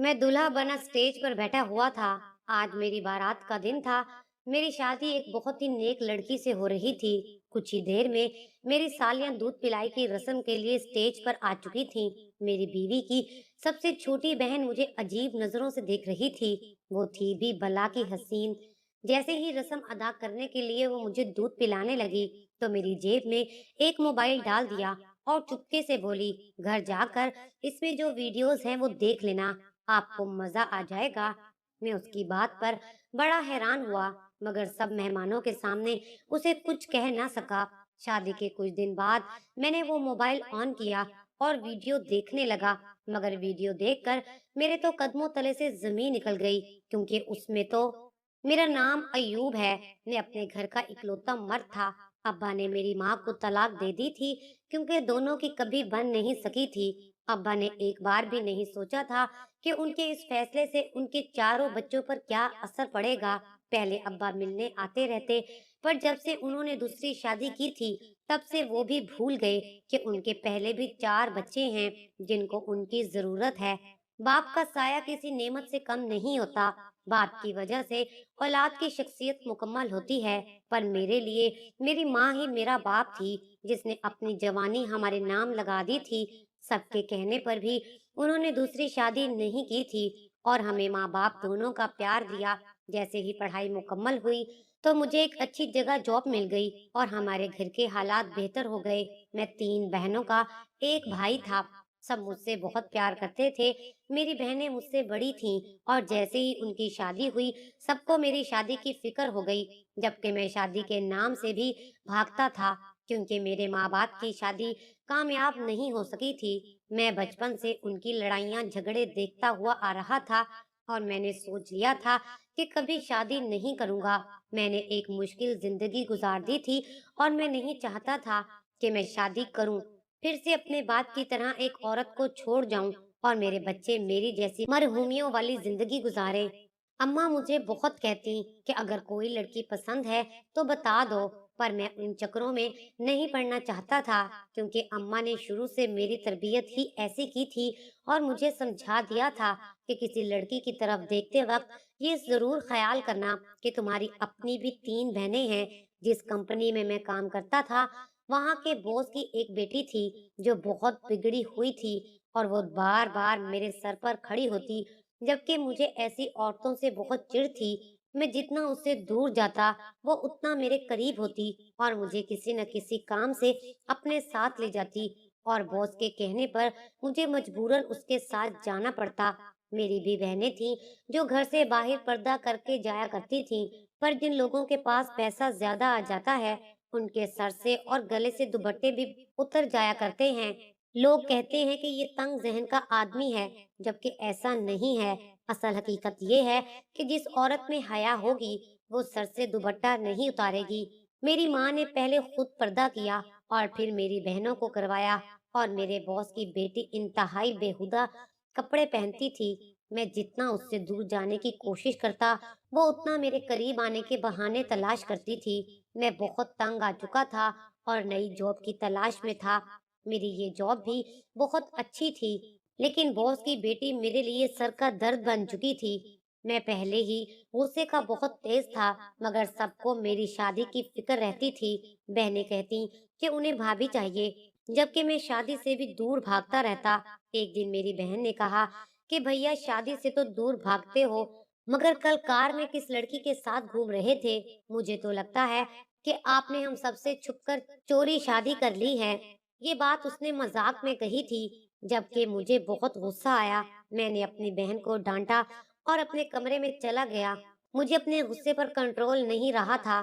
मैं दूल्हा बना स्टेज पर बैठा हुआ था। आज मेरी बारात का दिन था। मेरी शादी एक बहुत ही नेक लड़की से हो रही थी। कुछ ही देर में मेरी सालियां दूध पिलाई की रस्म के लिए स्टेज पर आ चुकी थीं। मेरी बीवी की सबसे छोटी बहन मुझे अजीब नजरों से देख रही थी। वो थी भी भला की हसीन। जैसे ही रस्म अदा करने के लिए वो मुझे दूध पिलाने लगी, तो मेरी जेब में एक मोबाइल डाल दिया और चुपके से बोली, घर जाकर इसमें जो वीडियोस हैं वो देख लेना, आपको मजा आ जाएगा। मैं उसकी बात पर बड़ा हैरान हुआ, मगर सब मेहमानों के सामने उसे कुछ कह ना सका। शादी के कुछ दिन बाद मैंने वो मोबाइल ऑन किया और वीडियो देखने लगा, मगर वीडियो देखकर मेरे तो कदमों तले से जमीन निकल गई, क्योंकि उसमें तो मेरा नाम अयूब है। मैं अपने घर का इकलौता मर्द था। अब्बा ने मेरी माँ को तलाक दे दी थी, क्योंकि दोनों की कभी बन नहीं सकी थी। अब्बा ने एक बार भी नहीं सोचा था कि उनके इस फैसले से उनके चारों बच्चों पर क्या असर पड़ेगा। पहले अब्बा मिलने आते रहते, पर जब से उन्होंने दूसरी शादी की थी, तब से वो भी भूल गए कि उनके पहले भी चार बच्चे हैं जिनको उनकी जरूरत है। बाप का साया किसी नेमत से कम नहीं होता। बाप की वजह से औलाद की शख्सियत मुकम्मल होती है, पर मेरे लिए मेरी माँ ही मेरा बाप थी, जिसने अपनी जवानी हमारे नाम लगा दी थी। सबके कहने पर भी उन्होंने दूसरी शादी नहीं की थी और हमें माँ बाप दोनों का प्यार दिया। जैसे ही पढ़ाई मुकम्मल हुई, तो मुझे एक अच्छी जगह जॉब मिल गई और हमारे घर के हालात बेहतर हो गए। मैं तीन बहनों का एक भाई था। सब मुझसे बहुत प्यार करते थे। मेरी बहनें मुझसे बड़ी थीं और जैसे ही उनकी शादी हुई, सबको मेरी शादी की फिक्र हो गई, जबकि मैं शादी के नाम से भी भागता था, क्योंकि मेरे माँ बाप की शादी कामयाब नहीं हो सकी थी। मैं बचपन से उनकी लड़ाइयाँ झगड़े देखता हुआ आ रहा था और मैंने सोच लिया था कि कभी शादी नहीं करूँगा। मैंने एक मुश्किल ज़िंदगी गुज़ार दी थी और मैं नहीं चाहता था कि मैं शादी करूँ, फिर से अपने बाप की तरह एक औरत को छोड़ जाऊँ और मेरे बच्चे मेरी जैसी मरहूमियों वाली ज़िंदगी गुज़ारें। अम्मा मुझे बहुत कहती कि अगर कोई लड़की पसंद है तो बता दो, पर मैं उन चक्करों में नहीं पड़ना चाहता था, क्योंकि अम्मा ने शुरू से मेरी तरबियत ही ऐसी की थी और मुझे समझा दिया था कि किसी लड़की की तरफ देखते वक्त ये जरूर ख्याल करना कि तुम्हारी अपनी भी तीन बहनें हैं। जिस कंपनी में मैं काम करता था, वहाँ के बॉस की एक बेटी थी जो बहुत बिगड़ी हुई थी और वो बार बार मेरे सर पर खड़ी होती, जबकि मुझे ऐसी औरतों से बहुत चिढ़ थी। मैं जितना उससे दूर जाता, वो उतना मेरे करीब होती और मुझे किसी न किसी काम से अपने साथ ले जाती, और बॉस के कहने पर मुझे मजबूरन उसके साथ जाना पड़ता। मेरी भी बहनें थीं जो घर से बाहर पर्दा करके जाया करती थीं, पर जिन लोगों के पास पैसा ज्यादा आ जाता है, उनके सर से और गले से दुपट्टे भी उतर जाया करते हैं। लोग कहते हैं कि ये तंग जहन का आदमी है, जबकि ऐसा नहीं है। असल हकीकत ये है कि जिस औरत में हया होगी, वो सर से दुपट्टा नहीं उतारेगी। मेरी माँ ने पहले खुद पर्दा किया और फिर मेरी बहनों को करवाया, और मेरे बॉस की बेटी इंतहाई बेहुदा कपड़े पहनती थी। मैं जितना उससे दूर जाने की कोशिश करता, वो उतना मेरे करीब आने के बहाने तलाश करती थी। मैं बहुत तंग आ चुका था और नई जॉब की तलाश में था। मेरी ये जॉब भी बहुत अच्छी थी, लेकिन बॉस की बेटी मेरे लिए सर का दर्द बन चुकी थी। मैं पहले ही गुस्से का बहुत तेज था, मगर सबको मेरी शादी की फिक्र रहती थी। बहनें कहती कि उन्हें भाभी चाहिए, जबकि मैं शादी से भी दूर भागता रहता। एक दिन मेरी बहन ने कहा कि भैया शादी से तो दूर भागते हो, मगर कल कार में किस लड़की के साथ घूम रहे थे। मुझे तो लगता है कि आपने हम सबसे छुपकर चोरी शादी कर ली है। ये बात उसने मजाक में कही थी, जबकि मुझे बहुत गुस्सा आया। मैंने अपनी बहन को डांटा और अपने कमरे में चला गया। मुझे अपने गुस्से पर कंट्रोल नहीं रहा था,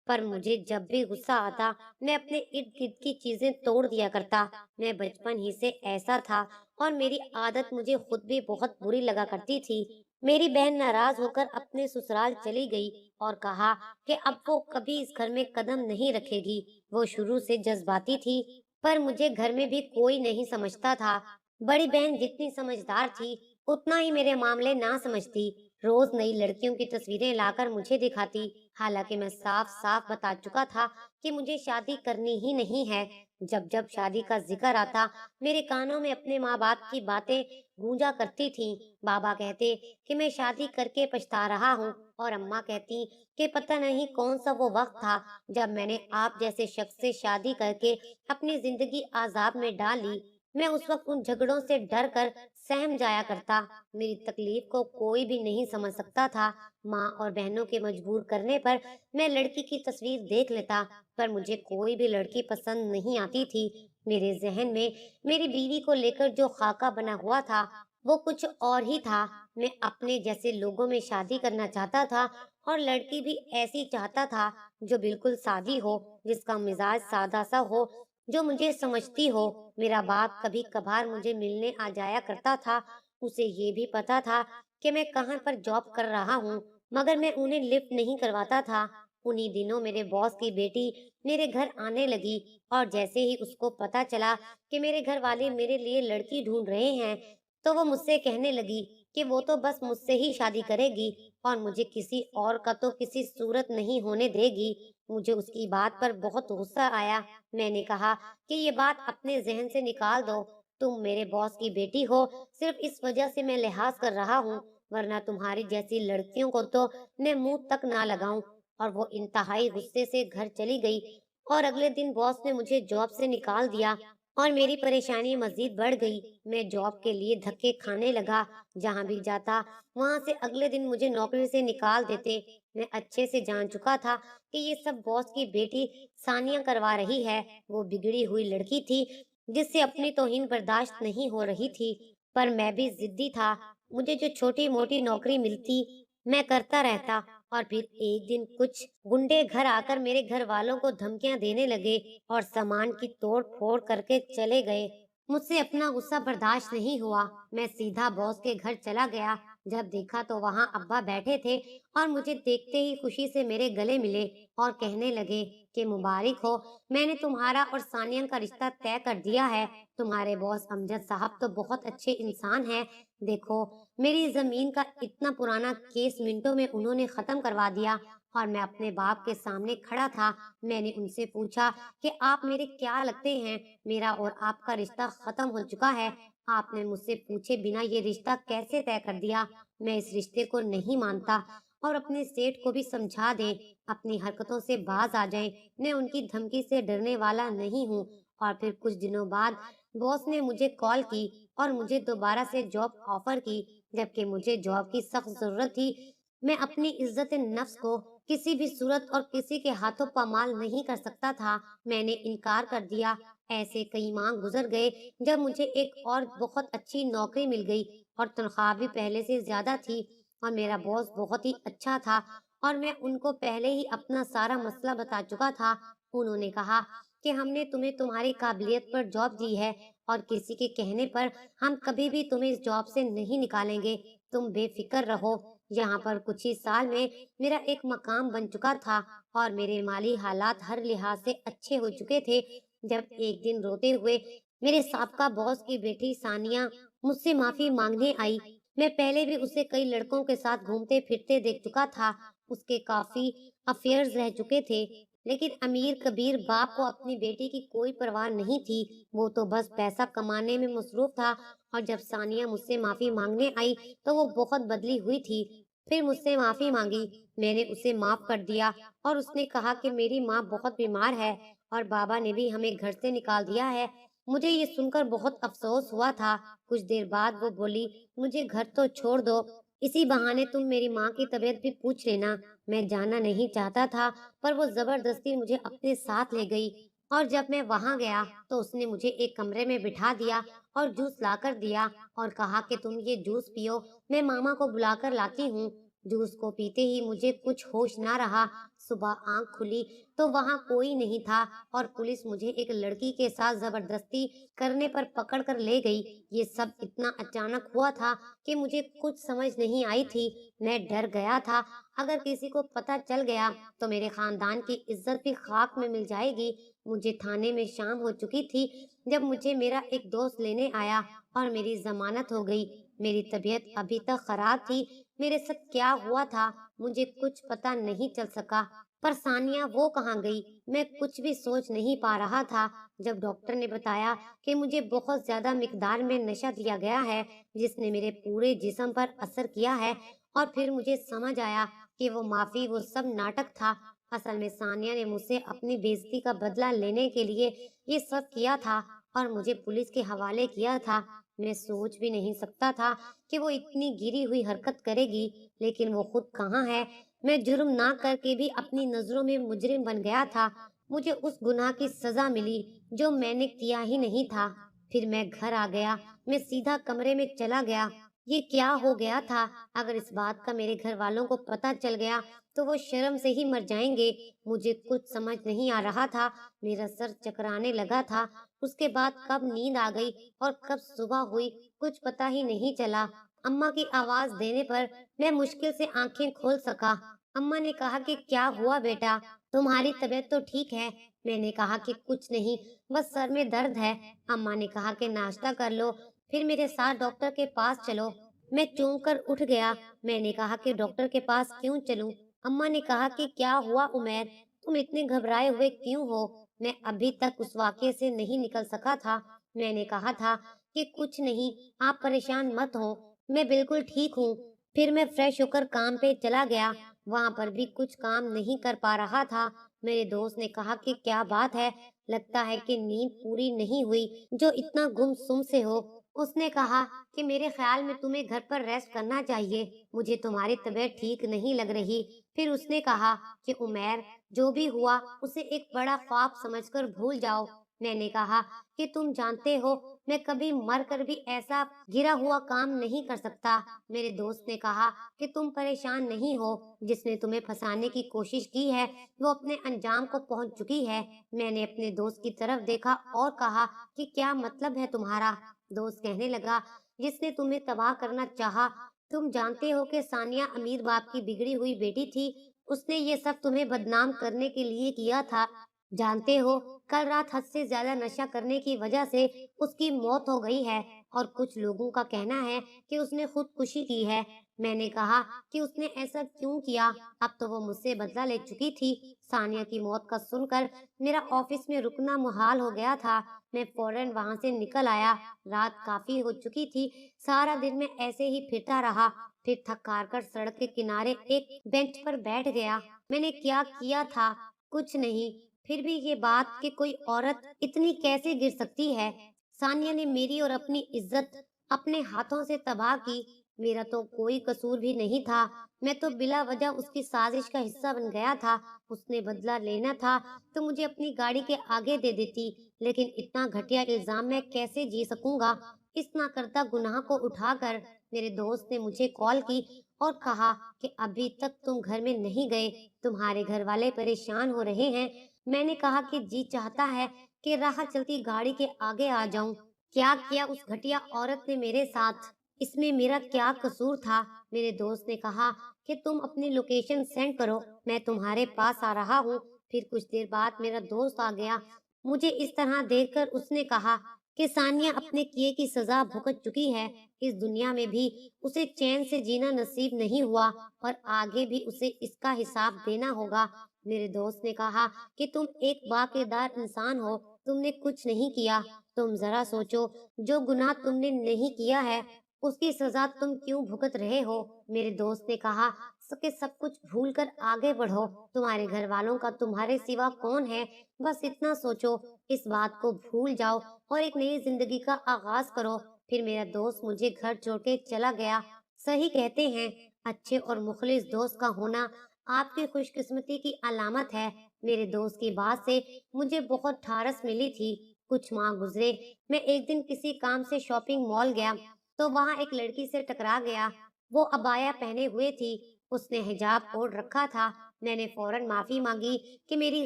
पर मुझे जब भी गुस्सा आता, मैं अपने इर्द गिर्द की चीजें तोड़ दिया करता। मैं बचपन ही से ऐसा था और मेरी आदत मुझे खुद भी बहुत बुरी लगा करती थी। मेरी बहन नाराज होकर अपने ससुराल चली गई और कहा कि अब वो कभी इस घर में कदम नहीं रखेगी। वो शुरू से जज्बाती थी, पर मुझे घर में भी कोई नहीं समझता था। बड़ी बहन जितनी समझदार थी, उतना ही मेरे मामले ना समझती। रोज नई लड़कियों की तस्वीरें लाकर मुझे दिखाती, हालांकि मैं साफ साफ बता चुका था कि मुझे शादी करनी ही नहीं है। जब जब शादी का जिक्र आता, मेरे कानों में अपने माँ बाप की बातें गूंजा करती थीं। बाबा कहते कि मैं शादी करके पछता रहा हूँ, और अम्मा कहती कि पता नहीं कौन सा वो वक्त था जब मैंने आप जैसे शख्स से शादी करके अपनी जिंदगी आजाब में डाली। मैं उस वक्त उन झगड़ों से डर कर सहम जाया करता। मेरी तकलीफ को कोई भी नहीं समझ सकता था। माँ और बहनों के मजबूर करने पर मैं लड़की की तस्वीर देख लेता, पर मुझे कोई भी लड़की पसंद नहीं आती थी। मेरे जहन में मेरी बीवी को लेकर जो खाका बना हुआ था, वो कुछ और ही था। मैं अपने जैसे लोगों में शादी करना चाहता था, और लड़की भी ऐसी चाहता था, जो बिल्कुल सादी हो, जिसका मिजाज सादा सा हो, जो मुझे समझती हो। मेरा बाप कभी कभार मुझे मिलने आ जाया करता था। उसे ये भी पता था कि मैं कहाँ पर जॉब कर रहा हूँ, मगर मैं उन्हें लिफ्ट नहीं करवाता था। उन्हीं दिनों मेरे बॉस की बेटी मेरे घर आने लगी, और जैसे ही उसको पता चला कि मेरे घर वाले मेरे लिए लड़की ढूंढ रहे हैं, तो वो मुझसे कहने लगी कि वो तो बस मुझसे ही शादी करेगी, और मुझे किसी और का तो किसी सूरत नहीं होने देगी। मुझे उसकी बात पर बहुत गुस्सा आया। मैंने कहा कि ये बात अपने जहन से निकाल दो। तुम मेरे बॉस की बेटी हो, सिर्फ इस वजह से मैं लिहाज कर रहा हूँ, वरना तुम्हारी जैसी लड़कियों को तो मैं मुंह तक ना लगाऊं। और वो इंतहाई गुस्से से घर चली गई, और अगले दिन बॉस ने मुझे जॉब से निकाल दिया, और मेरी परेशानी मजीद बढ़ गई। मैं जॉब के लिए धक्के खाने लगा। जहाँ भी जाता, वहां से अगले दिन मुझे नौकरी से निकाल देते। मैं अच्छे से जान चुका था कि ये सब बॉस की बेटी सानिया करवा रही है। वो बिगड़ी हुई लड़की थी, जिससे अपनी तौहीन बर्दाश्त नहीं हो रही थी। पर मैं भी जिद्दी था। मुझे जो छोटी मोटी नौकरी मिलती, मैं करता रहता। और फिर एक दिन कुछ गुंडे घर आकर मेरे घर वालों को धमकियां देने लगे, और सामान की तोड़ फोड़ करके चले गए। मुझसे अपना गुस्सा बर्दाश्त नहीं हुआ। मैं सीधा बॉस के घर चला गया। जब देखा तो वहां अब्बा बैठे थे, और मुझे देखते ही खुशी से मेरे गले मिले, और कहने लगे कि मुबारक हो, मैंने तुम्हारा और सानिया का रिश्ता तय कर दिया है। तुम्हारे बॉस अमजद साहब तो बहुत अच्छे इंसान हैं। देखो, मेरी जमीन का इतना पुराना केस मिनटों में उन्होंने खत्म करवा दिया, और मैं अपने बाप के सामने खड़ा था। मैंने उनसे पूछा कि आप मेरे क्या लगते हैं? मेरा और आपका रिश्ता खत्म हो चुका है। आपने मुझसे पूछे बिना ये रिश्ता कैसे तय कर दिया? मैं इस रिश्ते को नहीं मानता, और अपने सेठ को भी समझा दें, अपनी हरकतों से बाज आ जाएं। मैं उनकी धमकी से डरने वाला नहीं हूँ। और फिर कुछ दिनों बाद बॉस ने मुझे कॉल की, और मुझे दोबारा से जॉब ऑफर की, जबकि मुझे जॉब की सख्त जरूरत थी। मैं अपनी इज्जत नफ्स को किसी भी सूरत और किसी के हाथों पामाल नहीं कर सकता था। मैंने इनकार कर दिया। ऐसे कई माह गुजर गए, जब मुझे एक और बहुत अच्छी नौकरी मिल गई, और तनख्वाह भी पहले से ज्यादा थी। और मेरा बॉस बहुत ही अच्छा था, और मैं उनको पहले ही अपना सारा मसला बता चुका था। उन्होंने कहा कि हमने तुम्हें तुम्हारी काबिलियत पर जॉब दी है, और किसी के कहने पर हम कभी भी तुम्हें इस जॉब से नहीं निकालेंगे। तुम बेफिक्र रहो। यहाँ पर कुछ ही साल में मेरा एक मकाम बन चुका था, और मेरे माली हालात हर लिहाज से अच्छे हो चुके थे। जब एक दिन रोते हुए मेरे साबका बॉस की बेटी सानिया मुझसे माफी मांगने आई। मैं पहले भी उसे कई लड़कों के साथ घूमते फिरते देख चुका था। उसके काफी अफेयर्स रह चुके थे, लेकिन अमीर कबीर बाप को अपनी बेटी की कोई परवाह नहीं थी। वो तो बस पैसा कमाने में मसरूफ था। और जब सानिया मुझसे माफी मांगने आई, तो वो बहुत बदली हुई थी। फिर मुझसे माफी मांगी। मैंने उसे माफ कर दिया, और उसने कहा कि मेरी माँ बहुत बीमार है, और बाबा ने भी हमें घर से निकाल दिया है। मुझे ये सुनकर बहुत अफसोस हुआ था। कुछ देर बाद वो बोली, मुझे घर तो छोड़ दो, इसी बहाने तुम मेरी माँ की तबीयत भी पूछ लेना। मैं जाना नहीं चाहता था, पर वो जबरदस्ती मुझे अपने साथ ले गई। और जब मैं वहां गया, तो उसने मुझे एक कमरे में बिठा दिया, और जूस लाकर दिया, और कहा कि तुम ये जूस पियो, मैं मामा को बुलाकर लाती हूँ। जूस को पीते ही मुझे कुछ होश ना रहा। सुबह आंख खुली, तो वहां कोई नहीं था, और पुलिस मुझे एक लड़की के साथ जबरदस्ती करने पर पकड़ कर ले गई। ये सब इतना अचानक हुआ था कि मुझे कुछ समझ नहीं आई थी। मैं डर गया था। अगर किसी को पता चल गया, तो मेरे खानदान की इज्जत भी खाक में मिल जाएगी। मुझे थाने में शाम हो चुकी थी, जब मुझे मेरा एक दोस्त लेने आया, और मेरी जमानत हो गई। मेरी तबीयत अभी तक खराब थी। मेरे साथ क्या हुआ था मुझे कुछ पता नहीं चल सका। पर सानिया वो कहाँ गई? मैं कुछ भी सोच नहीं पा रहा था। जब डॉक्टर ने बताया कि मुझे बहुत ज्यादा मिकदार में नशा दिया गया है, जिसने मेरे पूरे जिस्म पर असर किया है, और फिर मुझे समझ आया कि वो सब नाटक था। असल में सानिया ने मुझसे अपनी बेइज्जती का बदला लेने के लिए ये सब किया था और मुझे पुलिस के हवाले किया था। मैं सोच भी नहीं सकता था कि वो इतनी गिरी हुई हरकत करेगी, लेकिन वो खुद कहाँ है। मैं जुर्म ना करके भी अपनी नजरों में मुजरिम बन गया था। मुझे उस गुनाह की सजा मिली जो मैंने किया ही नहीं था। फिर मैं घर आ गया। मैं सीधा कमरे में चला गया। ये क्या हो गया था? अगर इस बात का मेरे घर वालों को पता चल गया तो वो शर्म से ही मर जाएंगे। मुझे कुछ समझ नहीं आ रहा था। मेरा सर चकराने लगा था। उसके बाद कब नींद आ गई और कब सुबह हुई, कुछ पता ही नहीं चला। अम्मा की आवाज देने पर मैं मुश्किल से आंखें खोल सका। अम्मा ने कहा कि क्या हुआ बेटा, तुम्हारी तबीयत तो ठीक है? मैंने कहा कि कुछ नहीं, बस सर में दर्द है। अम्मा ने कहा कि नाश्ता कर लो, फिर मेरे साथ डॉक्टर के पास चलो। मैं चूम कर उठ गया। मैंने कहा कि डॉक्टर के पास क्यों चलूं? अम्मा ने कहा कि क्या हुआ उमैर, तुम इतने घबराए हुए क्यों हो? मैं अभी तक उस वाकये से नहीं निकल सका था। मैंने कहा था कि कुछ नहीं, आप परेशान मत हो, मैं बिल्कुल ठीक हूँ। फिर मैं फ्रेश होकर काम पे चला गया। वहां पर भी कुछ काम नहीं कर पा रहा था। मेरे दोस्त ने कहा कि क्या बात है, लगता है कि नींद पूरी नहीं हुई जो इतना गुमसुम से हो। उसने कहा कि मेरे ख्याल में तुम्हें घर पर रेस्ट करना चाहिए, मुझे तुम्हारी तबीयत ठीक नहीं लग रही। फिर उसने कहा कि उमैर, जो भी हुआ उसे एक बड़ा ख्वाब समझकर भूल जाओ। मैंने कहा कि तुम जानते हो मैं कभी मर कर भी ऐसा गिरा हुआ काम नहीं कर सकता। मेरे दोस्त ने कहा कि तुम परेशान नहीं हो, जिसने तुम्हें फंसाने की कोशिश की है वो अपने अंजाम को पहुंच चुकी है। मैंने अपने दोस्त की तरफ देखा और कहा कि क्या मतलब है तुम्हारा? दोस्त कहने लगा, जिसने तुम्हें तबाह करना चाहा। तुम जानते हो कि सानिया अमीर बाप की बिगड़ी हुई बेटी थी। उसने ये सब तुम्हें बदनाम करने के लिए किया था। जानते हो, कल रात हद से ज्यादा नशा करने की वजह से उसकी मौत हो गई है और कुछ लोगों का कहना है कि उसने खुदकुशी की है। मैंने कहा कि उसने ऐसा क्यों किया, अब तो वो मुझसे बदला ले चुकी थी। सानिया की मौत का सुनकर मेरा ऑफिस में रुकना मुहाल हो गया था। मैं फौरन वहां से निकल आया। रात काफी हो चुकी थी। सारा दिन मैं ऐसे ही फिरता रहा। फिर थक हार कर सड़क के किनारे एक बेंच पर बैठ गया। मैंने क्या किया था? कुछ नहीं। फिर भी ये बात कि कोई औरत इतनी कैसे गिर सकती है? सानिया ने मेरी और अपनी इज्जत अपने हाथों से तबाह की। मेरा तो कोई कसूर भी नहीं था। मैं तो बिला वजह उसकी साजिश का हिस्सा बन गया था। उसने बदला लेना था तो मुझे अपनी गाड़ी के आगे दे देती, लेकिन इतना घटिया इल्जाम मैं कैसे जी सकूंगा? इस नाकर्ता गुनाह को उठाकर मेरे दोस्त ने मुझे कॉल की और कहा कि अभी तक तुम घर में नहीं गए, तुम्हारे घर वाले परेशान हो रहे हैं। मैंने कहा कि जी चाहता है कि राह चलती गाड़ी के आगे आ जाऊं। क्या किया उस घटिया औरत ने मेरे साथ? इसमें मेरा क्या कसूर था? मेरे दोस्त ने कहा कि तुम अपनी लोकेशन सेंड करो, मैं तुम्हारे पास आ रहा हूँ। फिर कुछ देर बाद मेरा दोस्त आ गया। मुझे इस तरह देखकर उसने कहा कि सानिया अपने किए की सजा भुगत चुकी है। इस दुनिया में भी उसे चैन से जीना नसीब नहीं हुआ और आगे भी उसे इसका हिसाब देना होगा। मेरे दोस्त ने कहा कि तुम एक बाकिरदार इंसान हो, तुमने कुछ नहीं किया। तुम जरा सोचो, जो गुनाह तुमने नहीं किया है उसकी सजा तुम क्यों भुगत रहे हो? मेरे दोस्त ने कहा कि सब कुछ भूल कर आगे बढ़ो। तुम्हारे घर वालों का तुम्हारे सिवा कौन है? बस इतना सोचो, इस बात को भूल जाओ और एक नई जिंदगी का आगाज करो। फिर मेरा दोस्त मुझे घर छोड़ के चला गया। सही कहते हैं, अच्छे और मुखलिस दोस्त का होना आपकी खुशकिस्मती की अलामत है। मेरे दोस्त की बात से मुझे बहुत ठारस मिली थी। कुछ माह गुजरे, मैं एक दिन किसी काम से शॉपिंग मॉल गया तो वहां एक लड़की से टकरा गया। वो अबाया पहने हुए थी। उसने हिजाब ओढ़ रखा था। मैंने फौरन माफी मांगी कि मेरी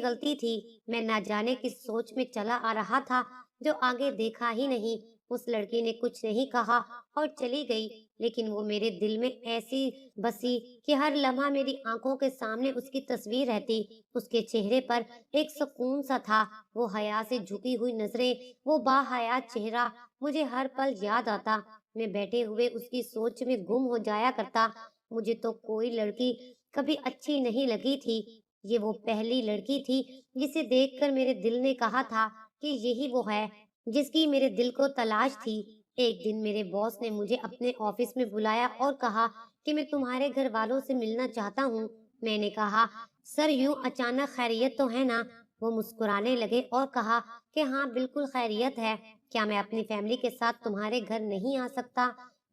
गलती थी। मैं न जाने किस सोच में चला आ रहा था जो आगे देखा ही नहीं। उस लड़की ने कुछ नहीं कहा और चली गई, लेकिन वो मेरे दिल में ऐसी बसी कि हर लम्हा मेरी आंखों के सामने उसकी तस्वीर रहती। उसके चेहरे पर एक सुकून सा था। वो हया से झुकी हुई नजरें, वो बाहया चेहरा मुझे हर पल याद आता। मैं बैठे हुए उसकी सोच में गुम हो जाया करता। मुझे तो कोई लड़की कभी अच्छी नहीं लगी थी। ये वो पहली लड़की थी जिसे देखकर मेरे दिल ने कहा था कि यही वो है जिसकी मेरे दिल को तलाश थी। एक दिन मेरे बॉस ने मुझे अपने ऑफिस में बुलाया और कहा कि मैं तुम्हारे घर वालों से मिलना चाहता हूँ। मैंने कहा, सर यूं अचानक खैरियत तो है ना? वो मुस्कुराने लगे और कहा कि हाँ बिल्कुल खैरियत है। क्या मैं अपनी फैमिली के साथ तुम्हारे घर नहीं आ सकता?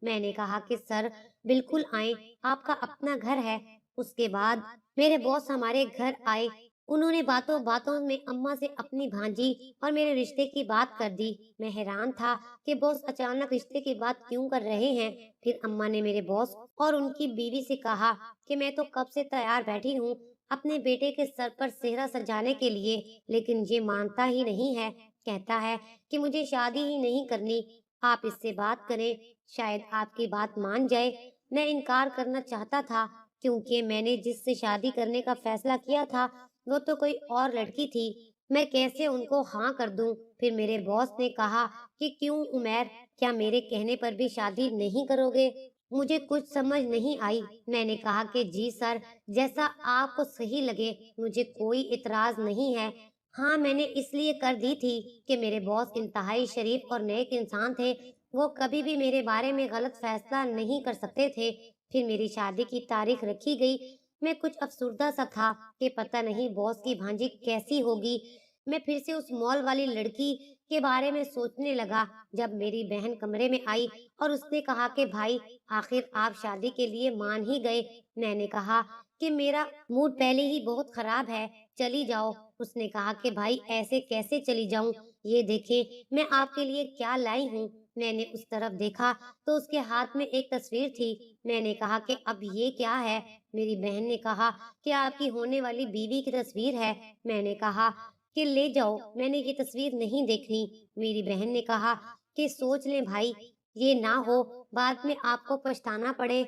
मैंने कहा कि सर बिल्कुल आए, आपका अपना घर है। उसके बाद मेरे बॉस हमारे घर आए। उन्होंने बातों बातों में अम्मा से अपनी भांजी और मेरे रिश्ते की बात कर दी। मैं हैरान था कि बॉस अचानक रिश्ते की बात क्यों कर रहे हैं। फिर अम्मा ने मेरे बॉस और उनकी बीवी से कहा कि मैं तो कब से तैयार बैठी हूँ अपने बेटे के सर पर सेहरा सजाने के लिए, लेकिन ये मानता ही नहीं है। कहता है कि मुझे शादी ही नहीं करनी। आप इससे बात करें, शायद आपकी बात मान जाए। मैं इनकार करना चाहता था क्योंकि मैंने जिससे शादी करने का फैसला किया था वो तो कोई और लड़की थी। मैं कैसे उनको हाँ कर दूं? फिर मेरे बॉस ने कहा कि क्यों उमैर, क्या मेरे कहने पर भी शादी नहीं करोगे? मुझे कुछ समझ नहीं आई। मैंने कहा कि जी सर, जैसा आपको सही लगे, मुझे कोई इतराज नहीं है। हाँ मैंने इसलिए कर दी थी कि मेरे बॉस इंतहाई शरीफ और नेक इंसान थे। वो कभी भी मेरे बारे में गलत फैसला नहीं कर सकते थे। फिर मेरी शादी की तारीख रखी गई। मैं कुछ अफसुर्दा सा था कि पता नहीं बॉस की भांजी कैसी होगी। मैं फिर से उस मॉल वाली लड़की के बारे में सोचने लगा जब मेरी बहन कमरे में आई और उसने कहा कि भाई आखिर आप शादी के लिए मान ही गए। मैंने कहा कि मेरा मूड पहले ही बहुत खराब है, चली जाओ। उसने कहा कि भाई ऐसे कैसे चली जाऊं? ये देखें मैं आपके लिए क्या लाई हूँ। मैंने उस तरफ देखा तो उसके हाथ में एक तस्वीर थी। मैंने कहा कि अब ये क्या है? मेरी बहन ने कहा कि आपकी होने वाली बीवी की तस्वीर है। मैंने कहा कि ले जाओ, मैंने ये तस्वीर नहीं देखनी। मेरी बहन ने कहा कि सोच लें भाई, ये ना हो बाद में आपको पछताना पड़े।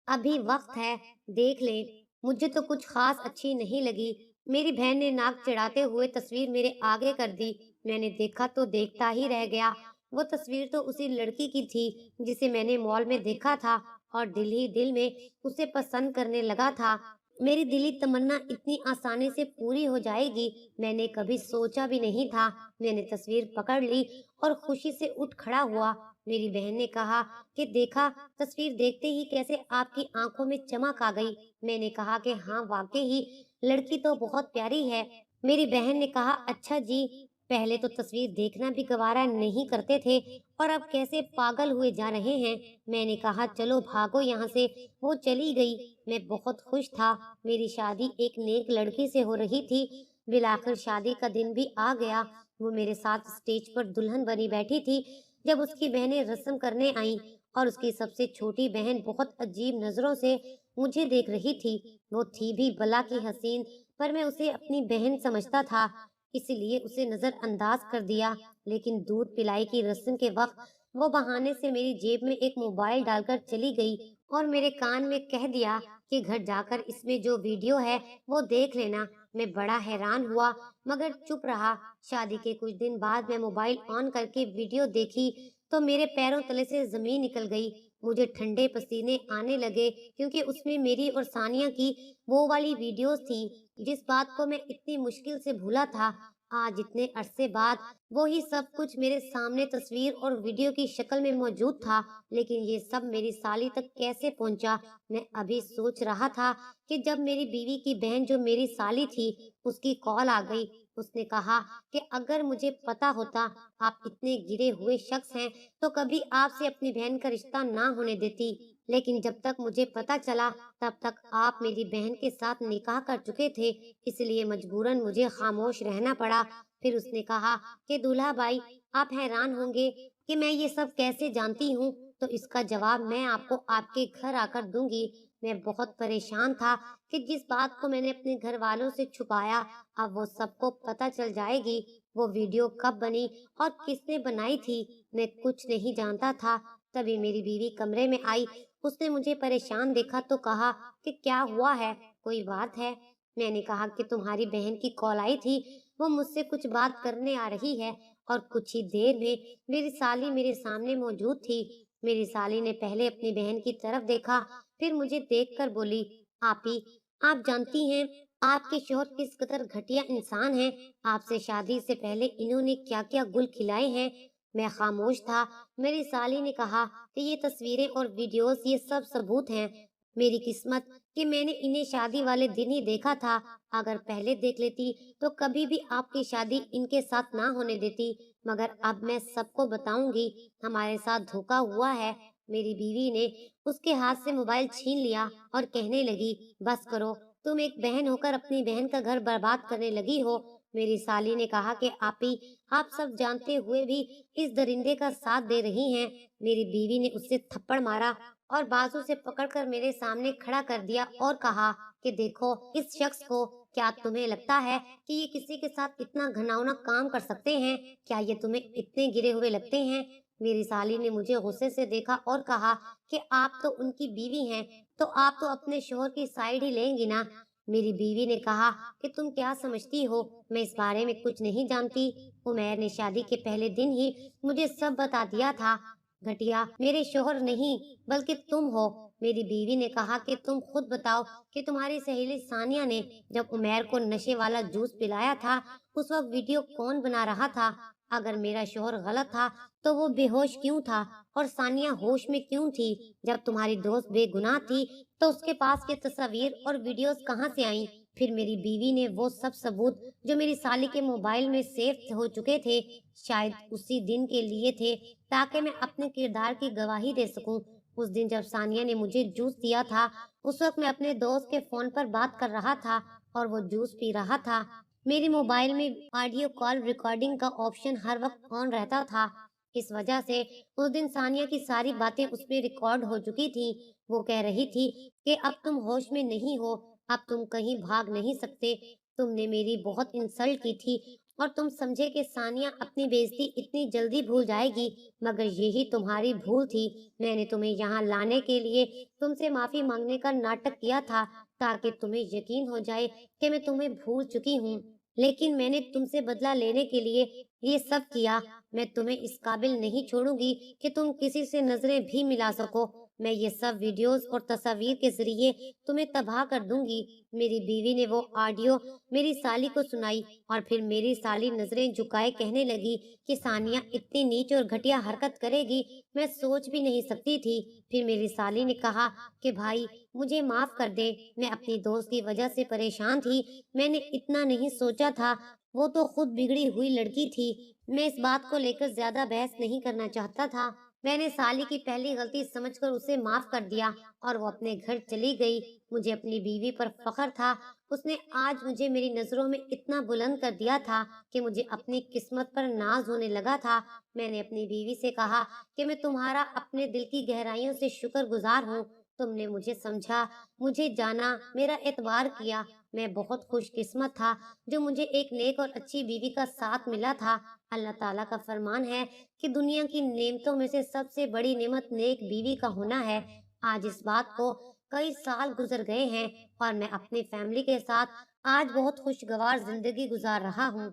अभी वक्त है, देख लें। मुझे तो कुछ खास अच्छी नहीं लगी। मेरी बहन ने नाक चिढ़ाते हुए तस्वीर मेरे आगे कर दी। मैंने देखा तो देखता ही रह गया। वो तस्वीर तो उसी लड़की की थी जिसे मैंने मॉल में देखा था और दिल ही दिल में उसे पसंद करने लगा था। मेरी दिली तमन्ना इतनी आसानी से पूरी हो जाएगी मैंने कभी सोचा भी नहीं था। मैंने तस्वीर पकड़ ली और खुशी से उठ खड़ा हुआ। मेरी बहन ने कहा कि देखा, तस्वीर देखते ही कैसे आपकी आंखों में चमक आ गई। मैंने कहा कि हाँ वाकई ही लड़की तो बहुत प्यारी है। मेरी बहन ने कहा अच्छा जी, पहले तो तस्वीर देखना भी गवारा नहीं करते थे और अब कैसे पागल हुए जा रहे हैं। मैंने कहा चलो भागो यहाँ से। वो चली गई। मैं बहुत खुश था। मेरी शादी एक नेक लड़की से हो रही थी। बिलाखिर शादी का दिन भी आ गया। वो मेरे साथ स्टेज पर दुल्हन बनी बैठी थी। जब उसकी बहनें रस्म करने आईं और उसकी सबसे छोटी बहन बहुत अजीब नजरों से मुझे देख रही थी। वो थी भी भला की हसीन, पर मैं उसे अपनी बहन समझता था, इसलिए उसे नजरअंदाज कर दिया। लेकिन दूध पिलाई की रस्म के वक्त वो बहाने से मेरी जेब में एक मोबाइल डालकर चली गई और मेरे कान में कह दिया कि घर जाकर इसमें जो वीडियो है वो देख लेना। मैं बड़ा हैरान हुआ मगर चुप रहा। शादी के कुछ दिन बाद मैं मोबाइल ऑन करके वीडियो देखी तो मेरे पैरों तले से जमीन निकल गई। मुझे ठंडे पसीने आने लगे क्योंकि उसमें मेरी और सानिया की वो वाली वीडियोस थी जिस बात को मैं इतनी मुश्किल से भूला था। आज इतने अरसे बाद वो ही सब कुछ मेरे सामने तस्वीर और वीडियो की शक्ल में मौजूद था। लेकिन ये सब मेरी साली तक कैसे पहुंचा? मैं अभी सोच रहा था कि जब मेरी बीवी की बहन जो मेरी साली थी उसकी कॉल आ गई। उसने कहा कि अगर मुझे पता होता आप इतने गिरे हुए शख्स हैं तो कभी आपसे अपनी बहन का रिश्ता ना होने देती। लेकिन जब तक मुझे पता चला तब तक आप मेरी बहन के साथ निकाह कर चुके थे, इसलिए मजबूरन मुझे खामोश रहना पड़ा। फिर उसने कहा कि दूल्हा भाई, आप हैरान होंगे कि मैं ये सब कैसे जानती हूँ, तो इसका जवाब मैं आपको आपके घर आकर दूंगी। मैं बहुत परेशान था कि जिस बात को मैंने अपने घर वालों से छुपाया अब वो सबको पता चल जाएगी। वो वीडियो कब बनी और किसने बनाई थी मैं कुछ नहीं जानता था। तभी मेरी बीवी कमरे में आई। उसने मुझे परेशान देखा तो कहा कि क्या हुआ है, कोई बात है? मैंने कहा कि तुम्हारी बहन की कॉल आई थी, वो मुझसे कुछ बात करने आ रही है। और कुछ ही देर में मेरी साली मेरे सामने मौजूद थी। मेरी साली ने पहले अपनी बहन की तरफ देखा, फिर मुझे देखकर बोली, आपी, आप जानती हैं आपके शौहर किस कदर घटिया इंसान हैं। आपसे शादी से पहले इन्होंने क्या-क्या गुल खिलाए हैं। मैं खामोश था। मेरी साली ने कहा कि ये तस्वीरें और वीडियोस ये सब सबूत हैं। मेरी किस्मत कि मैंने इन्हें शादी वाले दिन ही देखा था। अगर पहले देख लेती तो कभी भी आपकी शादी इनके साथ ना होने देती। मगर अब मैं सबको बताऊंगी, हमारे साथ धोखा हुआ है। मेरी बीवी ने उसके हाथ से मोबाइल छीन लिया और कहने लगी, बस करो, तुम एक बहन होकर अपनी बहन का घर बर्बाद करने लगी हो। मेरी साली ने कहा कि आपी, आप सब जानते हुए भी इस दरिंदे का साथ दे रही हैं। मेरी बीवी ने उससे थप्पड़ मारा और बाजू से पकड़कर मेरे सामने खड़ा कर दिया और कहा कि देखो इस शख्स को, क्या तुम्हें लगता है कि ये किसी के साथ इतना घिनौना काम कर सकते हैं? क्या ये तुम्हें इतने गिरे हुए लगते हैं? मेरी साली ने मुझे गुस्से से देखा और कहा कि आप तो उनकी बीवी हैं, तो आप तो अपने शोहर की साइड ही लेंगी ना। मेरी बीवी ने कहा कि तुम क्या समझती हो, मैं इस बारे में कुछ नहीं जानती। उमैर ने शादी के पहले दिन ही मुझे सब बता दिया था। घटिया मेरे शोहर नहीं बल्कि तुम हो। मेरी बीवी ने कहा कि तुम खुद बताओ कि तुम्हारी सहेली सानिया ने जब उमैर को नशे वाला जूस पिलाया था, उस वक्त वीडियो कौन बना रहा था? अगर मेरा शोहर गलत था तो वो बेहोश क्यों था और सानिया होश में क्यों थी? जब तुम्हारी दोस्त बेगुनाह थी तो उसके पास के तस्वीर और वीडियोस कहाँ से आईं? फिर मेरी बीवी ने वो सब सबूत जो मेरी साली के मोबाइल में सेव हो चुके थे, शायद उसी दिन के लिए थे ताकि मैं अपने किरदार की गवाही दे सकूं। उस दिन जब सानिया ने मुझे जूस दिया था, उस वक्त मैं अपने दोस्त के फोन पर बात कर रहा था और वो जूस पी रहा था। मेरे मोबाइल में ऑडियो कॉल रिकॉर्डिंग का ऑप्शन हर वक्त ऑन रहता था। इस वजह से उस दिन सानिया की सारी बातें उसमें रिकॉर्ड हो चुकी थी। वो कह रही थी कि अब तुम होश में नहीं हो, अब तुम कहीं भाग नहीं सकते। तुमने मेरी बहुत इंसल्ट की थी और तुम समझे कि सानिया अपनी बेइज्जती इतनी जल्दी भूल जाएगी, मगर यही तुम्हारी भूल थी। मैंने तुम्हें यहाँ लाने के लिए तुमसे माफी मांगने का नाटक किया था ताकि तुम्हें यकीन हो जाए कि मैं तुम्हें भूल चुकी हूँ। लेकिन मैंने तुमसे बदला लेने के लिए ये सब किया। मैं तुम्हें इस काबिल नहीं छोड़ूंगी कि तुम किसी से नजरें भी मिला सको। मैं ये सब वीडियोस और तस्वीर के जरिए तुम्हें तबाह कर दूंगी। मेरी बीवी ने वो ऑडियो मेरी साली को सुनाई और फिर मेरी साली नजरें झुकाए कहने लगी कि सानिया इतनी नीच और घटिया हरकत करेगी, मैं सोच भी नहीं सकती थी। फिर मेरी साली ने कहा कि भाई मुझे माफ कर दे, मैं अपनी दोस्त की वजह से परेशान थी, मैंने इतना नहीं सोचा था, वो तो खुद बिगड़ी हुई लड़की थी। मैं इस बात को लेकर ज्यादा बहस नहीं करना चाहता था। मैंने साली की पहली गलती समझकर उसे माफ कर दिया और वो अपने घर चली गई। मुझे अपनी बीवी पर फख्र था। उसने आज मुझे मेरी नजरों में इतना बुलंद कर दिया था कि मुझे अपनी किस्मत पर नाज होने लगा था। मैंने अपनी बीवी से कहा कि मैं तुम्हारा अपने दिल की गहराइयों से शुक्रगुजार हूँ। तुमने मुझे समझा, मुझे जाना, मेरा एतबार किया। मैं बहुत खुशकिस्मत था जो मुझे एक नेक और अच्छी बीवी का साथ मिला था। अल्लाह ताला का फरमान है कि दुनिया की नेमतों में से सबसे बड़ी नेमत नेक बीवी का होना है। आज इस बात को कई साल गुजर गए हैं और मैं अपनी फैमिली के साथ आज बहुत खुशगवार जिंदगी गुजार रहा हूँ।